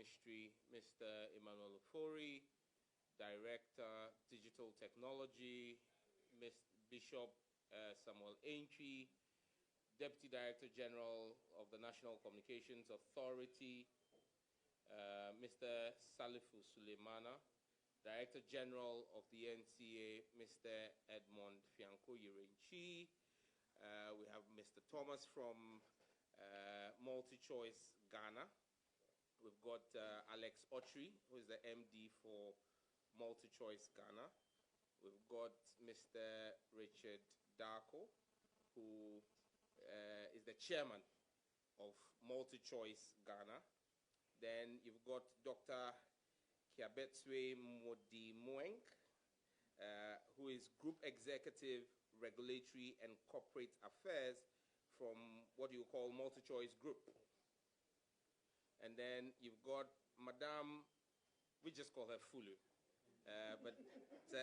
Ministry, Mr. Emmanuel Ofori, Director, Digital Technology, Mr. Bishop Samuel Aintree, Deputy Director General of the National Communications Authority, Mr. Salifu Suleimana, Director General of the NCA, Mr. Edmond Fianco Yirenchi. We have Mr. Thomas from MultiChoice Ghana. We've got Alex Autry, who is the MD for MultiChoice Ghana. We've got Mr. Richard Darko, who is the chairman of MultiChoice Ghana. Then you've got Dr. Kiabetswe Modimoeng, who is Group Executive, Regulatory and Corporate Affairs from what you call MultiChoice Group. And then you've got Madame, we just call her Fulu, but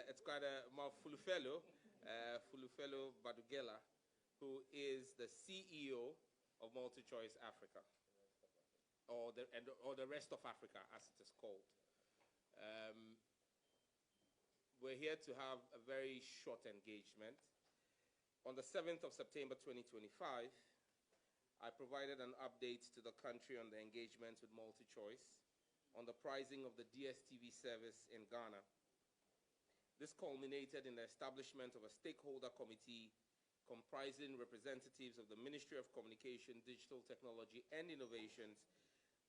it's quite a more Fulufelo, Fulufelo Badugela, who is the CEO of MultiChoice Africa, or the rest of Africa, as it is called. We're here to have a very short engagement. On the 7th of September 2025, I provided an update to the country on the engagement with MultiChoice on the pricing of the DSTV service in Ghana. This culminated in the establishment of a stakeholder committee comprising representatives of the Ministry of Communication, Digital Technology and Innovations,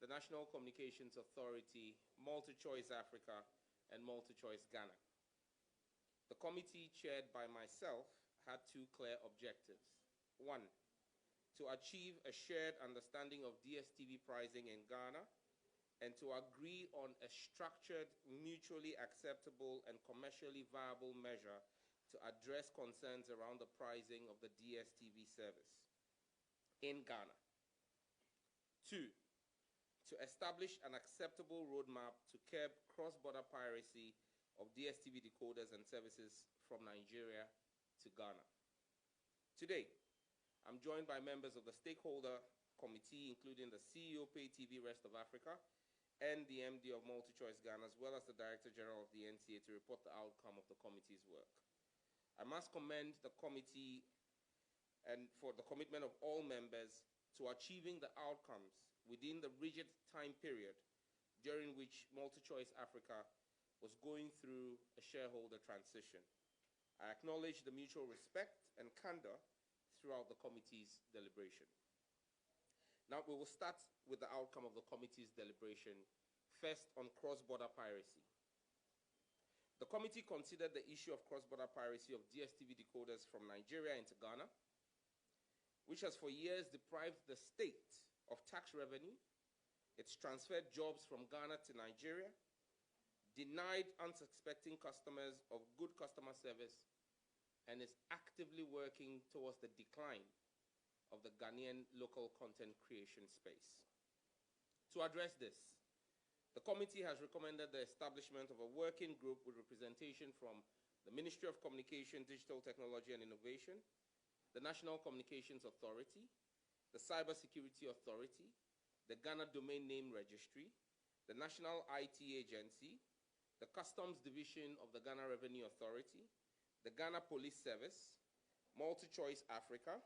the National Communications Authority, MultiChoice Africa, and MultiChoice Ghana. The committee, chaired by myself, had two clear objectives. One, to achieve a shared understanding of DSTV pricing in Ghana and to agree on a structured, mutually acceptable, and commercially viable measure to address concerns around the pricing of the DSTV service in Ghana. Two, to establish an acceptable roadmap to curb cross-border piracy of DSTV decoders and services from Nigeria to Ghana. Today, I'm joined by members of the stakeholder committee, including the CEO Pay TV Rest of Africa and the MD of MultiChoice Ghana, as well as the Director General of the NCA, to report the outcome of the committee's work. I must commend the committee and for the commitment of all members to achieving the outcomes within the rigid time period during which MultiChoice Africa was going through a shareholder transition. I acknowledge the mutual respect and candor throughout the committee's deliberation. Now we will start with the outcome of the committee's deliberation, first on cross-border piracy. The committee considered the issue of cross-border piracy of DSTV decoders from Nigeria into Ghana, which has for years deprived the state of tax revenue. It's transferred jobs from Ghana to Nigeria, denied unsuspecting customers of good customer service, and is actively working towards the decline of the Ghanaian local content creation space. To address this, the committee has recommended the establishment of a working group with representation from the Ministry of Communication, Digital Technology and Innovation, the National Communications Authority, the Cybersecurity Authority, the Ghana Domain Name Registry, the National IT Agency, the Customs Division of the Ghana Revenue Authority, the Ghana Police Service, MultiChoice Africa,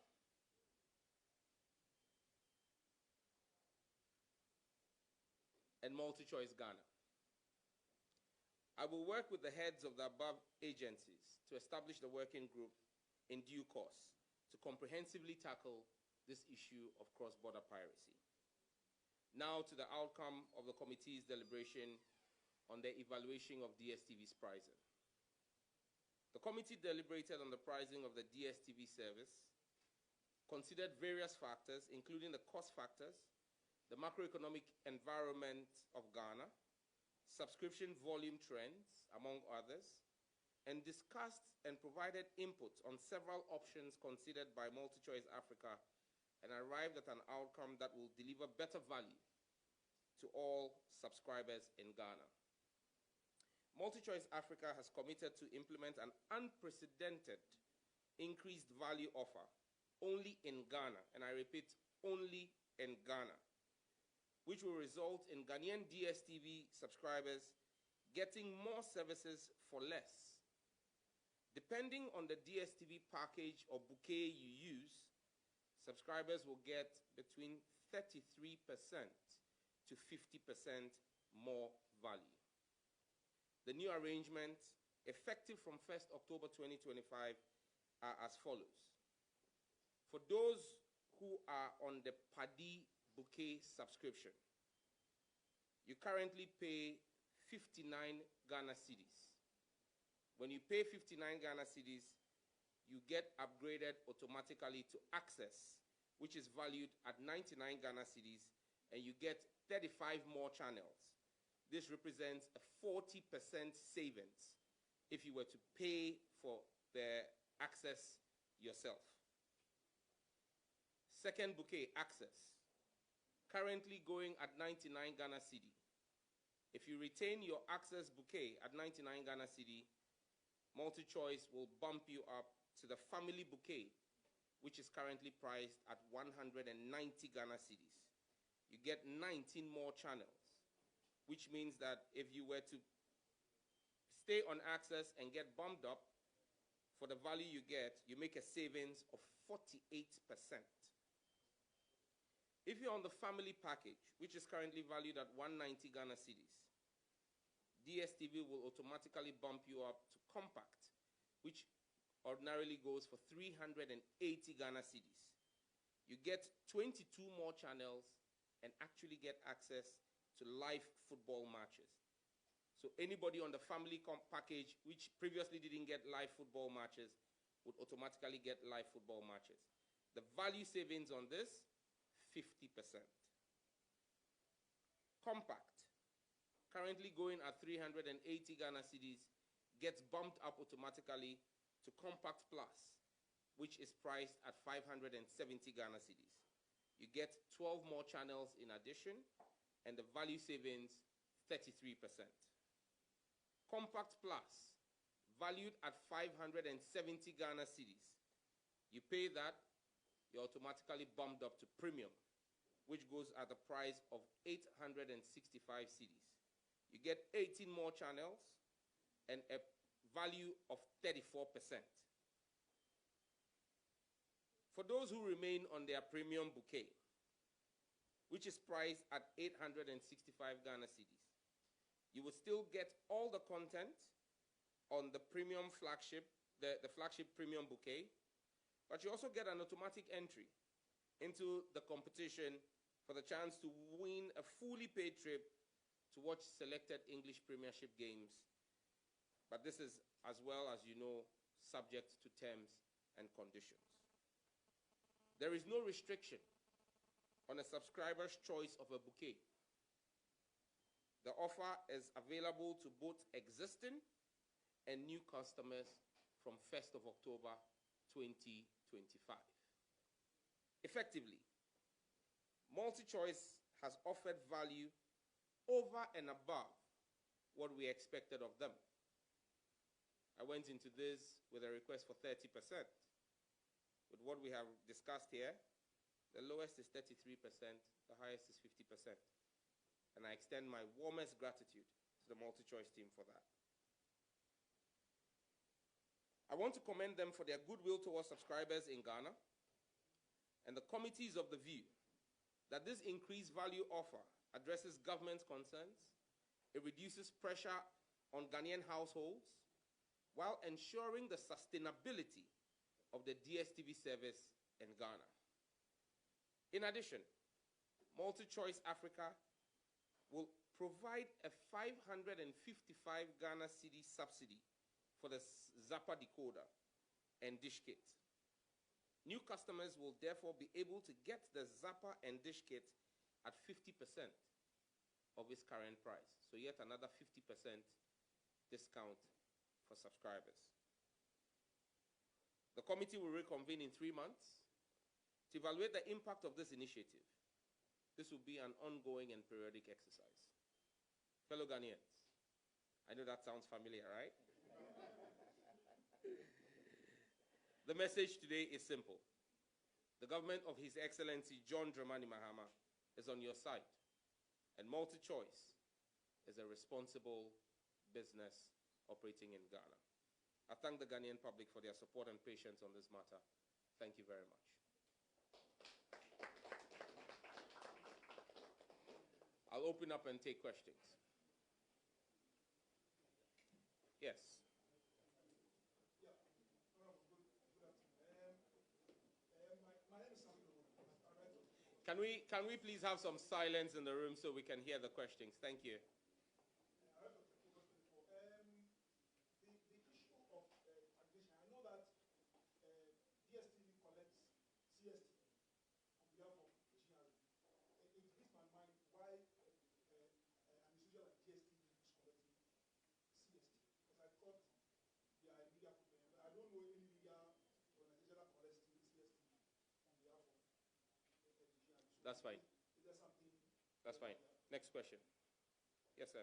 and MultiChoice Ghana. I will work with the heads of the above agencies to establish the working group in due course to comprehensively tackle this issue of cross-border piracy. Now to the outcome of the committee's deliberation on the evaluation of DSTV's pricing. The committee deliberated on the pricing of the DSTV service, considered various factors, including the cost factors, the macroeconomic environment of Ghana, subscription volume trends, among others, and discussed and provided input on several options considered by MultiChoice Africa and arrived at an outcome that will deliver better value to all subscribers in Ghana. MultiChoice Africa has committed to implement an unprecedented increased value offer only in Ghana, and I repeat, only in Ghana, which will result in Ghanaian DSTV subscribers getting more services for less. Depending on the DSTV package or bouquet you use, subscribers will get between 33% to 50% more value. The new arrangement, effective from 1st October 2025, are as follows. For those who are on the Paddy bouquet subscription, you currently pay 59 Ghana cedis. When you pay 59 Ghana cedis, you get upgraded automatically to Access, which is valued at 99 Ghana cedis, and you get 35 more channels. This represents a 40% savings if you were to pay for the Access yourself. Second bouquet, Access, currently going at 99 Ghana cedi. If you retain your Access bouquet at 99 Ghana cedi, MultiChoice will bump you up to the family bouquet, which is currently priced at 190 Ghana cedis. You get 19 more channels, which means that if you were to stay on Access and get bumped up, for the value you get, you make a savings of 48%. If you're on the family package, which is currently valued at 190 Ghana cedis, DSTV will automatically bump you up to Compact, which ordinarily goes for 380 Ghana cedis. You get 22 more channels and actually get access to live football matches. So anybody on the family package, which previously didn't get live football matches, would automatically get live football matches. The value savings on this, 50%. Compact, currently going at 380 Ghana cedis, gets bumped up automatically to Compact Plus, which is priced at 570 Ghana cedis. You get 12 more channels in addition, and the value savings, 33%. Compact Plus, valued at 570 Ghana cedis. You pay that, you're automatically bumped up to Premium, which goes at the price of 865 cedis. You get 18 more channels and a value of 34%. For those who remain on their Premium bouquet, which is priced at 865 Ghana cedis, you will still get all the content on the Premium flagship, the flagship Premium bouquet, but you also get an automatic entry into the competition for the chance to win a fully paid trip to watch selected English Premiership games. But this is, as well as you know, subject to terms and conditions. There is no restriction on a subscriber's choice of a bouquet. The offer is available to both existing and new customers from 1st of October 2025. Effectively, MultiChoice has offered value over and above what we expected of them. I went into this with a request for 30%. With what we have discussed here, the lowest is 33%, the highest is 50%. And I extend my warmest gratitude to the MultiChoice team for that. I want to commend them for their goodwill towards subscribers in Ghana, and the committee is of the view that this increased value offer addresses government concerns, it reduces pressure on Ghanaian households, while ensuring the sustainability of the DSTV service in Ghana. In addition, MultiChoice Africa will provide a 555 Ghana cedi subsidy for the Zappa decoder and dish kit. New customers will therefore be able to get the Zappa and dish kit at 50% of its current price. So yet another 50% discount for subscribers. The committee will reconvene in 3 months to evaluate the impact of this initiative. This will be an ongoing and periodic exercise. Fellow Ghanaians, I know that sounds familiar, right? The message today is simple. The government of His Excellency John Dramani Mahama is on your side. And MultiChoice is a responsible business operating in Ghana. I thank the Ghanaian public for their support and patience on this matter. Thank you very much. I'll open up and take questions. Yes. Can we please have some silence in the room so we can hear the questions? Thank you. That's fine. That's fine. Next question. Yes, sir.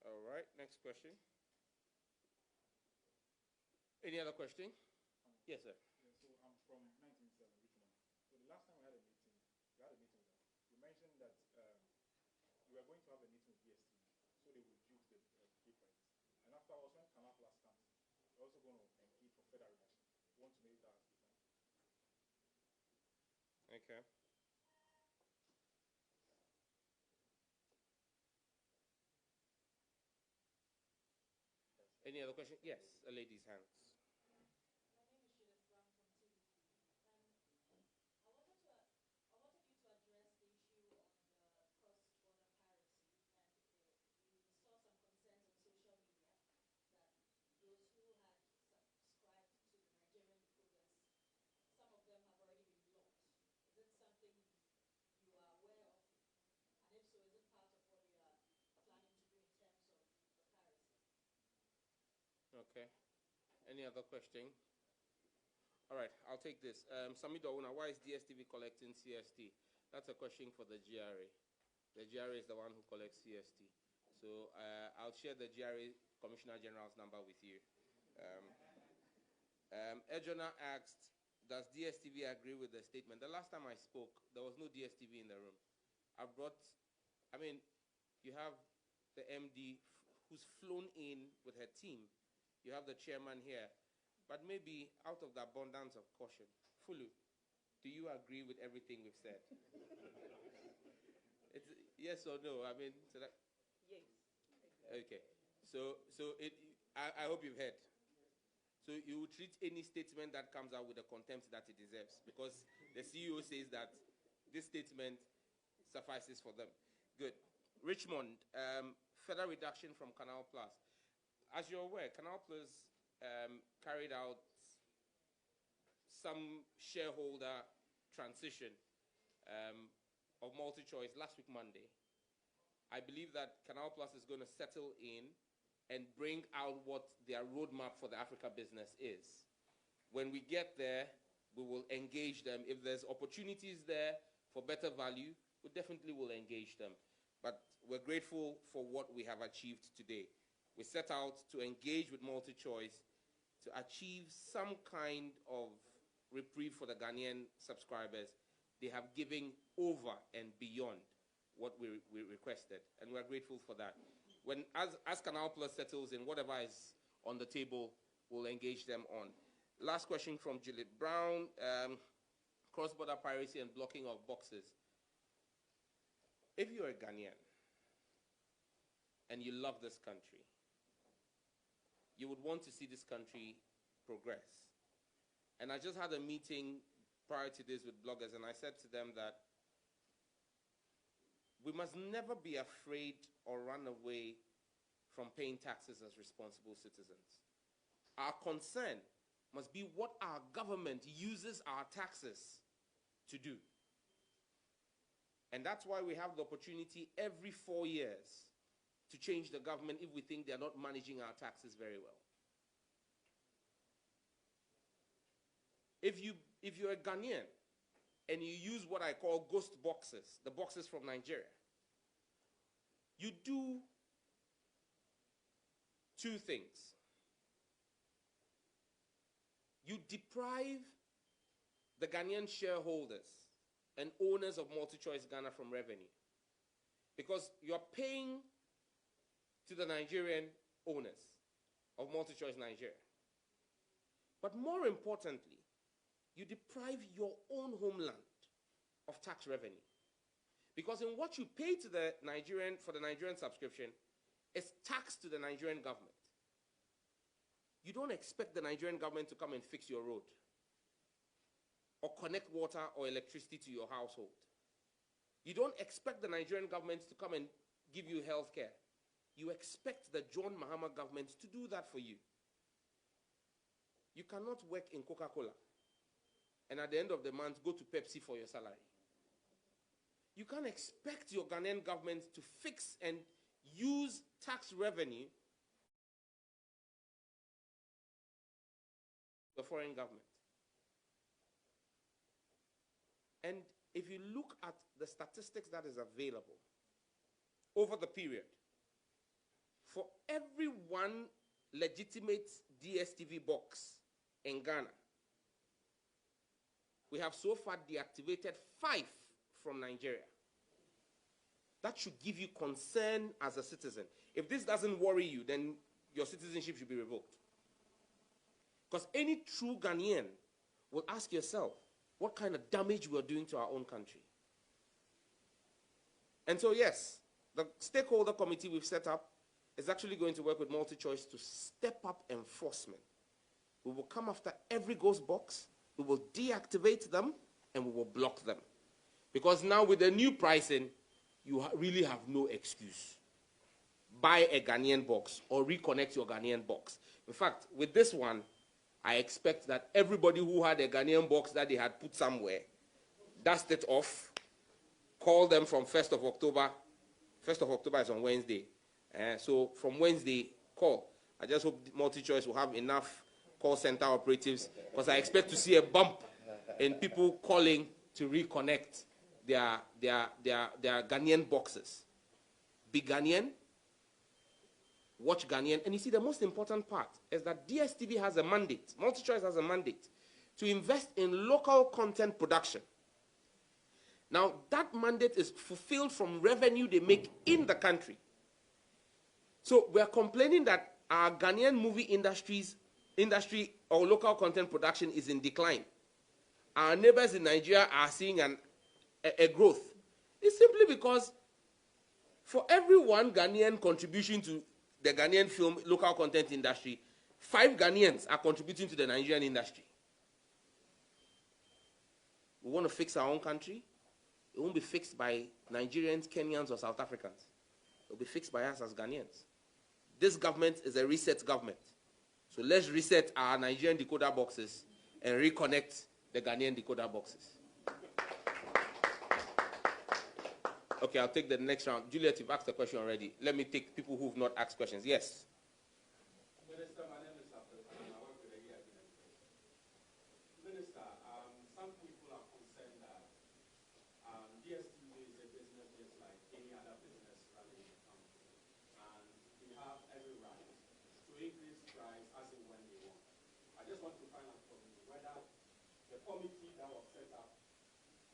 All right, next question. Any other question? Yes, sir. Yeah, so I'm from 1970, Richmond. So the last time we had a meeting with us. You mentioned that you were going to have a meeting with DSTV, so they would reduce the pay prices. And afterwards, when Canal Plus comes, you're also going to engage for further reduction. You want to make that statement? Okay. Any other question? Yes, a lady's hands. Okay. Any other question? All right, I'll take this. Samido Ouna, why is DSTV collecting CST? That's a question for the GRA. The GRA is the one who collects CST. So I'll share the GRA Commissioner General's number with you. Ejona asked, does DSTV agree with the statement? The last time I spoke, there was no DSTV in the room. You have the MD who's flown in with her team. You have the chairman here. But maybe out of the abundance of caution, Fulu, do you agree with everything we've said? It's yes or no? Yes. Okay. I hope you've heard. So you treat any statement that comes out with the contempt that it deserves, because the CEO says that this statement suffices for them. Good. Richmond, further reduction from Canal Plus. As you're aware, Canal Plus carried out some shareholder transition of MultiChoice last week, Monday. I believe that Canal Plus is going to settle in and bring out what their roadmap for the Africa business is. When we get there, we will engage them. If there's opportunities there for better value, we definitely will engage them. But we're grateful for what we have achieved today. We set out to engage with MultiChoice to achieve some kind of reprieve for the Ghanaian subscribers. They have given over and beyond what we requested, and we're grateful for that. As Canal Plus settles in, whatever is on the table, we'll engage them on. Last question from Juliet Brown, cross-border piracy and blocking of boxes. If you're a Ghanaian and you love this country, you would want to see this country progress. And I just had a meeting prior to this with bloggers, and I said to them that we must never be afraid or run away from paying taxes as responsible citizens. Our concern must be what our government uses our taxes to do. And that's why we have the opportunity every 4 years to change the government if we think they're not managing our taxes very well. If you're a Ghanaian and you use what I call ghost boxes, the boxes from Nigeria, you do two things. You deprive the Ghanaian shareholders and owners of MultiChoice Ghana from revenue, because you're paying to the Nigerian owners of MultiChoice Nigeria. But more importantly, you deprive your own homeland of tax revenue. Because in what you pay to the Nigerian, for the Nigerian subscription, is tax to the Nigerian government. You don't expect the Nigerian government to come and fix your road, or connect water or electricity to your household. You don't expect the Nigerian government to come and give you health care. You expect the John Mahama government to do that for you. You cannot work in Coca-Cola and at the end of the month go to Pepsi for your salary. You can't expect your Ghanaian government to fix and use tax revenue the foreign government. And if you look at the statistics that is available over the period, for every one legitimate DSTV box in Ghana, we have so far deactivated 5 from Nigeria. That should give you concern as a citizen. If this doesn't worry you, then your citizenship should be revoked. Because any true Ghanaian will ask yourself, what kind of damage we are doing to our own country? And so yes, the stakeholder committee we've set up is actually going to work with MultiChoice to step up enforcement. We will come after every ghost box, we will deactivate them, and we will block them. Because now with the new pricing, you really have no excuse. Buy a Ghanaian box or reconnect your Ghanaian box. In fact, with this one, I expect that everybody who had a Ghanaian box that they had put somewhere, dust it off, call them from 1st of October. 1st of October is on Wednesday. So from Wednesday, call. I just hope MultiChoice will have enough call center operatives, because I expect to see a bump in people calling to reconnect their Ghanaian boxes. Be Ghanaian, watch Ghanaian. And you see, the most important part is that DSTV has a mandate, MultiChoice has a mandate, to invest in local content production. Now, that mandate is fulfilled from revenue they make in the country. So we are complaining that our Ghanaian movie industry or local content production is in decline. Our neighbors in Nigeria are seeing a growth. It's simply because for every one Ghanaian contribution to the Ghanaian film local content industry, 5 Ghanaians are contributing to the Nigerian industry. We want to fix our own country. It won't be fixed by Nigerians, Kenyans, or South Africans. It will be fixed by us as Ghanaians. This government is a reset government. So let's reset our Nigerian decoder boxes and reconnect the Ghanaian decoder boxes. Okay, I'll take the next round. Juliet, you've asked a question already. Let me take people who've not asked questions. Yes. Minister, my name is Abdul. I work with the EIB. Minister, some people are concerned that DSTV is a business just like any other business running in the country. And they have every right to increase price as and when they want. I just want to find out from you whether the committee that was set up to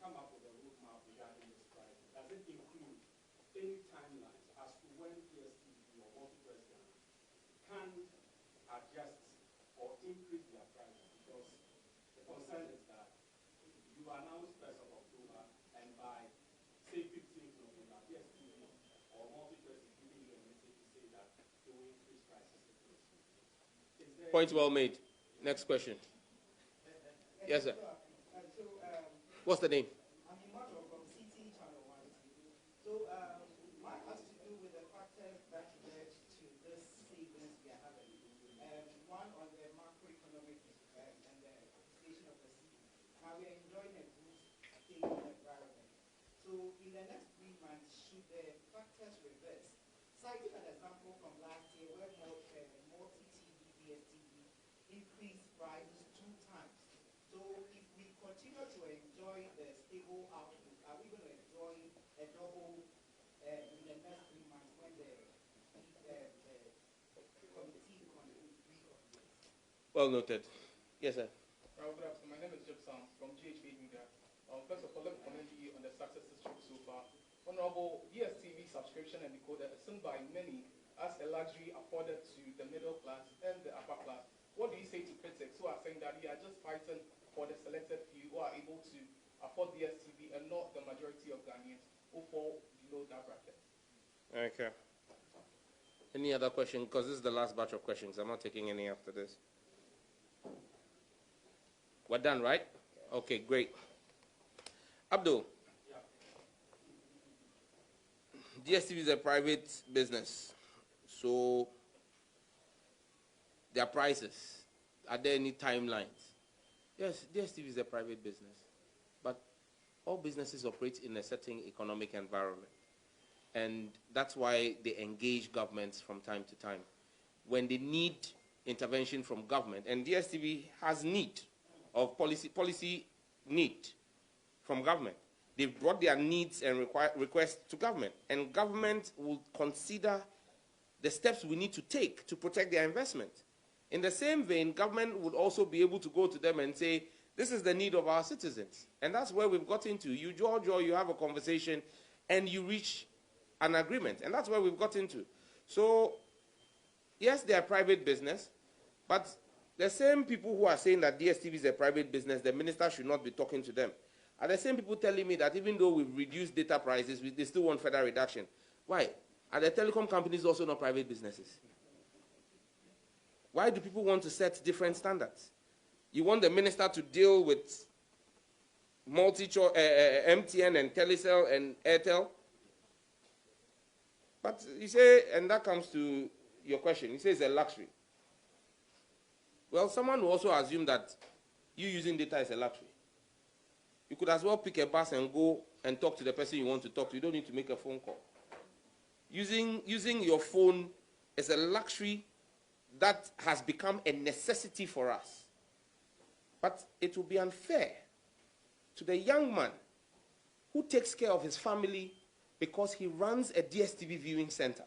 come up with a roadmap regarding this price, does it include any timelines as to when DSTV or MultiChoice Ghana can adjust or increase their prices? Because the concern is that you announce 1st of October, and by, say, 15th November, DSTV or MultiChoice is giving you a message to say that they will increase prices. Point well made. Next question. Yes, sir. What's the name? I'm Imato from CT Channel 1. So mine has to do with the factors that led to this savings we are having. One on the macroeconomic and the anticipation of the factors reverse, citing an example from last year where multi-TV, DSTV increased prices 2 times. So if we continue to enjoy the stable outlook, are we going to enjoy a double in the next 3 months when the committee reconvenes? Well noted. Yes, sir. Good afternoon. My name is Gypsum from GHB Media. First of all, let me commend you on the success history so far. Honorable, DSTV subscription and decoder is seen by many as a luxury afforded to the middle class and the upper class. What do you say to critics who are saying that you are just fighting for the selected few who are able to afford DSTV and not the majority of Ghanaians who fall below that bracket? Okay. Any other question? Because this is the last batch of questions. I'm not taking any after this. We're done, right? Okay, great. Abdul. Yeah. DSTV is a private business. So, their prices, are there any timelines? Yes, DSTV is a private business. But all businesses operate in a certain economic environment. And that's why they engage governments from time to time. When they need intervention from government, and DSTV has need of policy need from government. They've brought their needs and requests to government, and government will consider the steps we need to take to protect their investment. In the same vein, government would also be able to go to them and say, this is the need of our citizens. And that's where we've got into. You George, or you have a conversation, and you reach an agreement. And that's where we've got into. So, yes, they are private business, but the same people who are saying that DSTV is a private business, the minister should not be talking to them, are the same people telling me that even though we've reduced data prices, they still want further reduction. Why? Are the telecom companies also not private businesses? Why do people want to set different standards? You want the minister to deal with MTN and Telecel and Airtel? But you say, and that comes to your question, you say it's a luxury. Well, someone will also assume that you using data is a luxury. You could as well pick a bus and go and talk to the person you want to talk to. You don't need to make a phone call. Using your phone is a luxury that has become a necessity for us. But it will be unfair to the young man who takes care of his family because he runs a DSTV viewing center.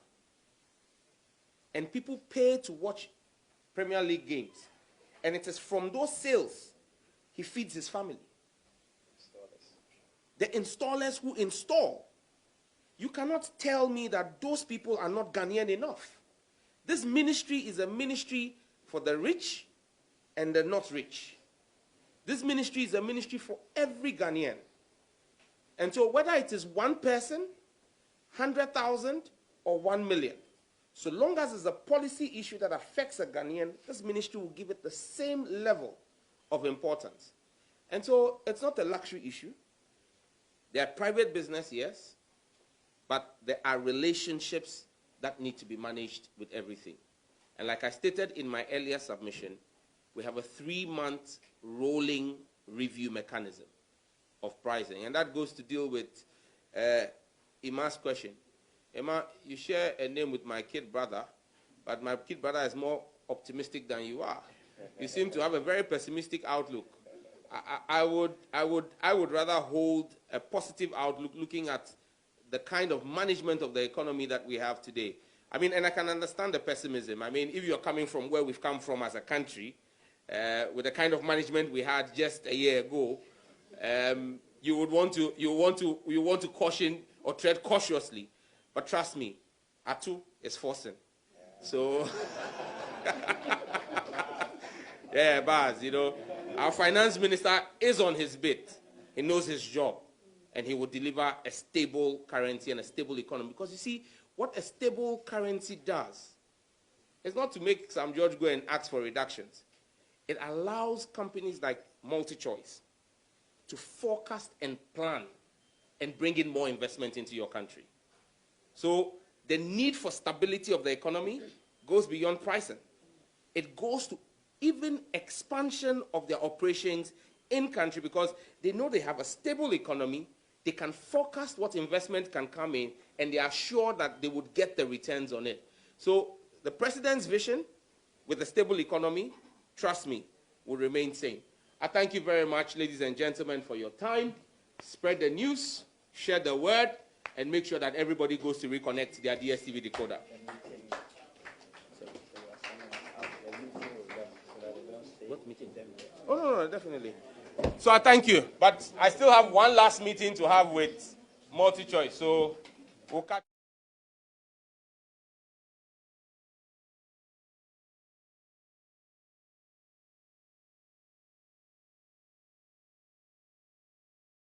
And people pay to watch Premier League games. And it is from those sales he feeds his family. The installers who install. You cannot tell me that those people are not Ghanaian enough. This ministry is a ministry for the rich and the not rich. This ministry is a ministry for every Ghanaian. And so whether it is one person, 100,000, or 1 million, so long as it's a policy issue that affects a Ghanaian, this ministry will give it the same level of importance. And so it's not a luxury issue. They are private business, yes, but there are relationships that need to be managed with everything. And like I stated in my earlier submission, we have a 3-month rolling review mechanism of pricing. And that goes to deal with Ima's question. Emma, you share a name with my kid brother, but my kid brother is more optimistic than you are. You seem to have a very pessimistic outlook. I would rather hold a positive outlook looking at the kind of management of the economy that we have today. I mean, and I can understand the pessimism. I mean, if you're coming from where we've come from as a country, with the kind of management we had just a year ago, you want to caution or tread cautiously. But trust me, Atu is forcing. So, yeah, Baz, you know, our finance minister is on his bit. He knows his job. And he will deliver a stable currency and a stable economy. Because you see, what a stable currency does is not to make Sam George go and ask for reductions. It allows companies like MultiChoice to forecast and plan and bring in more investment into your country. So the need for stability of the economy goes beyond pricing. It goes to even expansion of their operations in country because they know they have a stable economy they can forecast what investment can come in, and they are sure that they would get the returns on it. So the president's vision with a stable economy, trust me, will remain same. I thank you very much, ladies and gentlemen, for your time. Spread the news, share the word, and make sure that everybody goes to reconnect their DSTV decoder. What meeting? Oh, no, definitely. So I thank you. But I still have one last meeting to have with MultiChoice. So we'll catch